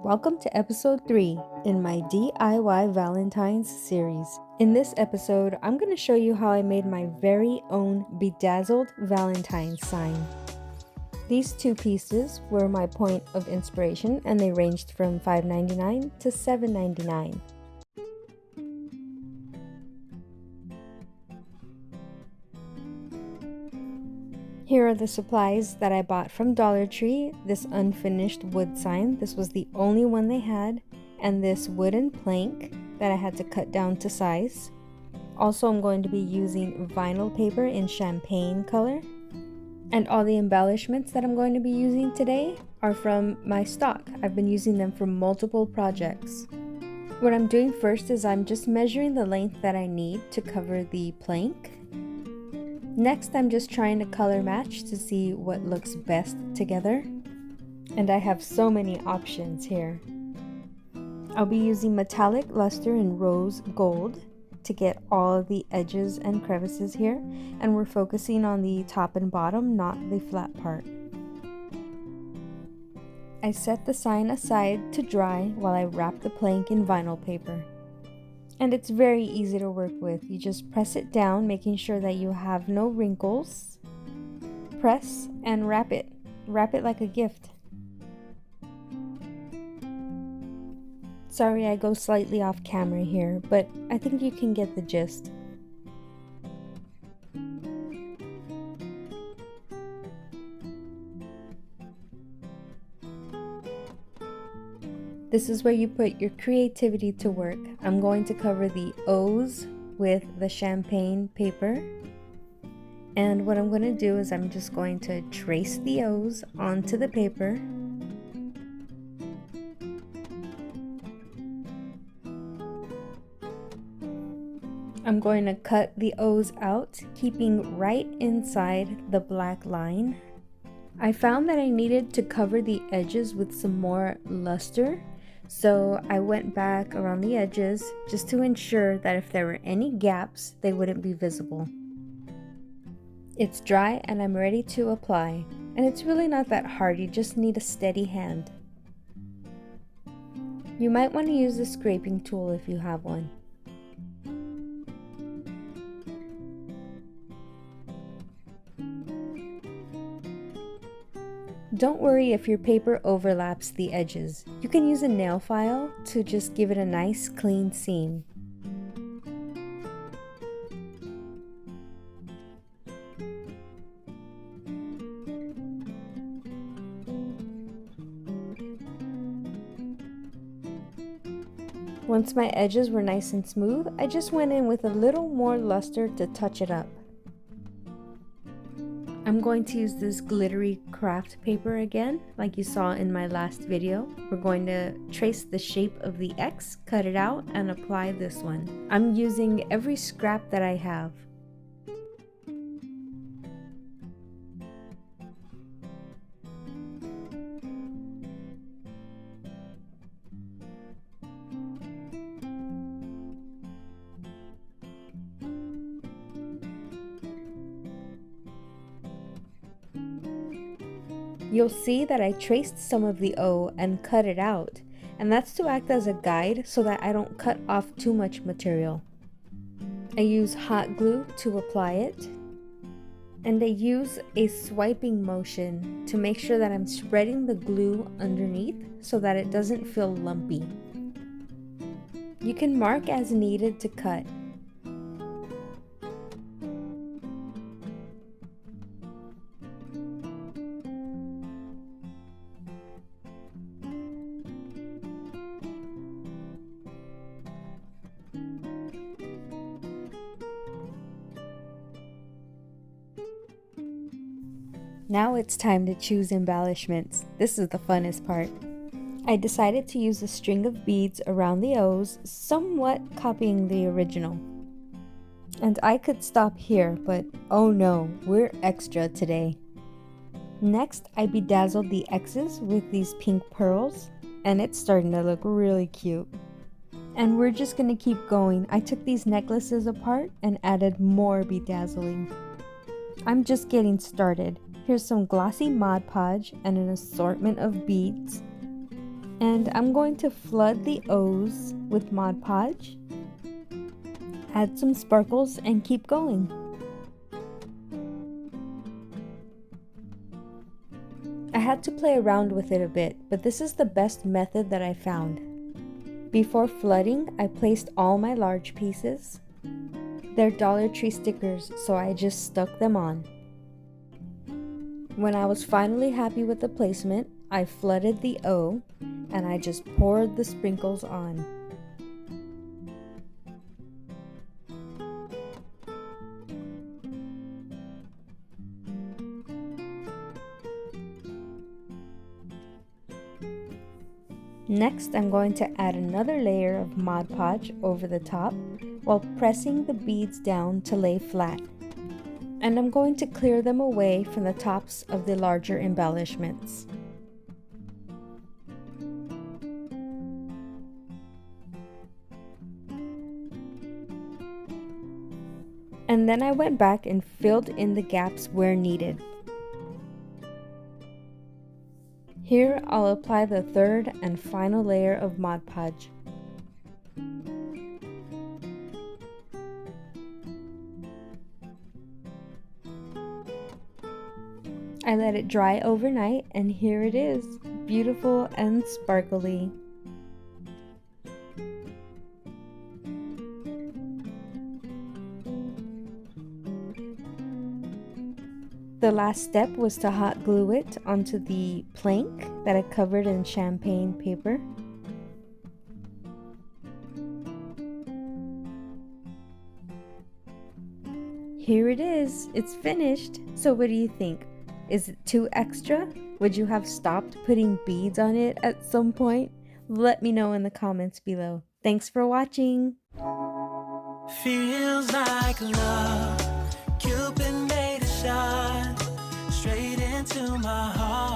Welcome to episode 3 in my DIY Valentine's series. In this episode, I'm going to show you how I made my very own Bedazzled Valentine's sign. These two pieces were my point of inspiration and they ranged from $5.99 to $7.99. Here are the supplies that I bought from Dollar Tree. This unfinished wood sign, this was the only one they had, and this wooden plank that I had to cut down to size. Also, I'm going to be using vinyl paper in champagne color. And all the embellishments that I'm going to be using today are from my stock. I've been using them for multiple projects. What I'm doing first is I'm just measuring the length that I need to cover the plank. Next, I'm just trying to color match to see what looks best together. And I have so many options here. I'll be using metallic luster in rose gold to get all of the edges and crevices here. And we're focusing on the top and bottom, not the flat part. I set the sign aside to dry while I wrap the plank in vinyl paper. And it's very easy to work with. You just press it down, making sure that you have no wrinkles. Press and wrap it. Wrap it like a gift. Sorry I go slightly off camera here, but I think you can get the gist. This is where you put your creativity to work. I'm going to cover the O's with the champagne paper. And what I'm going to do is I'm just going to trace the O's onto the paper. I'm going to cut the O's out, keeping right inside the black line. I found that I needed to cover the edges with some more luster. So I went back around the edges just to ensure that if there were any gaps, they wouldn't be visible. It's dry and I'm ready to apply. And it's really not that hard, you just need a steady hand. You might want to use a scraping tool if you have one. Don't worry if your paper overlaps the edges. You can use a nail file to just give it a nice clean seam. Once my edges were nice and smooth, I just went in with a little more luster to touch it up. I'm going to use this glittery craft paper again, like you saw in my last video. We're going to trace the shape of the X, cut it out, and apply this one. I'm using every scrap that I have. You'll see that I traced some of the O and cut it out, and that's to act as a guide so that I don't cut off too much material. I use hot glue to apply it, and I use a swiping motion to make sure that I'm spreading the glue underneath so that it doesn't feel lumpy. You can mark as needed to cut. Now it's time to choose embellishments. This is the funnest part. I decided to use a string of beads around the O's, somewhat copying the original. And I could stop here, but oh no, we're extra today. Next, I bedazzled the X's with these pink pearls, and it's starting to look really cute. And we're just gonna keep going. I took these necklaces apart and added more bedazzling. I'm just getting started. Here's some glossy Mod Podge and an assortment of beads. And I'm going to flood the O's with Mod Podge, add some sparkles, and keep going. I had to play around with it a bit, but this is the best method that I found. Before flooding, I placed all my large pieces. They're Dollar Tree stickers, so I just stuck them on. When I was finally happy with the placement, I flooded the O and I just poured the sprinkles on. Next, I'm going to add another layer of Mod Podge over the top while pressing the beads down to lay flat. And I'm going to clear them away from the tops of the larger embellishments. And then I went back and filled in the gaps where needed. Here, I'll apply the third and final layer of Mod Podge. I let it dry overnight, and here it is, beautiful and sparkly. The last step was to hot glue it onto the plank that I covered in champagne paper. Here it is, it's finished. So what do you think? Is it too extra? Would you have stopped putting beads on it at some point? Let me know in the comments below. Thanks for watching. Feels like love, Cupid made a shot straight into my heart.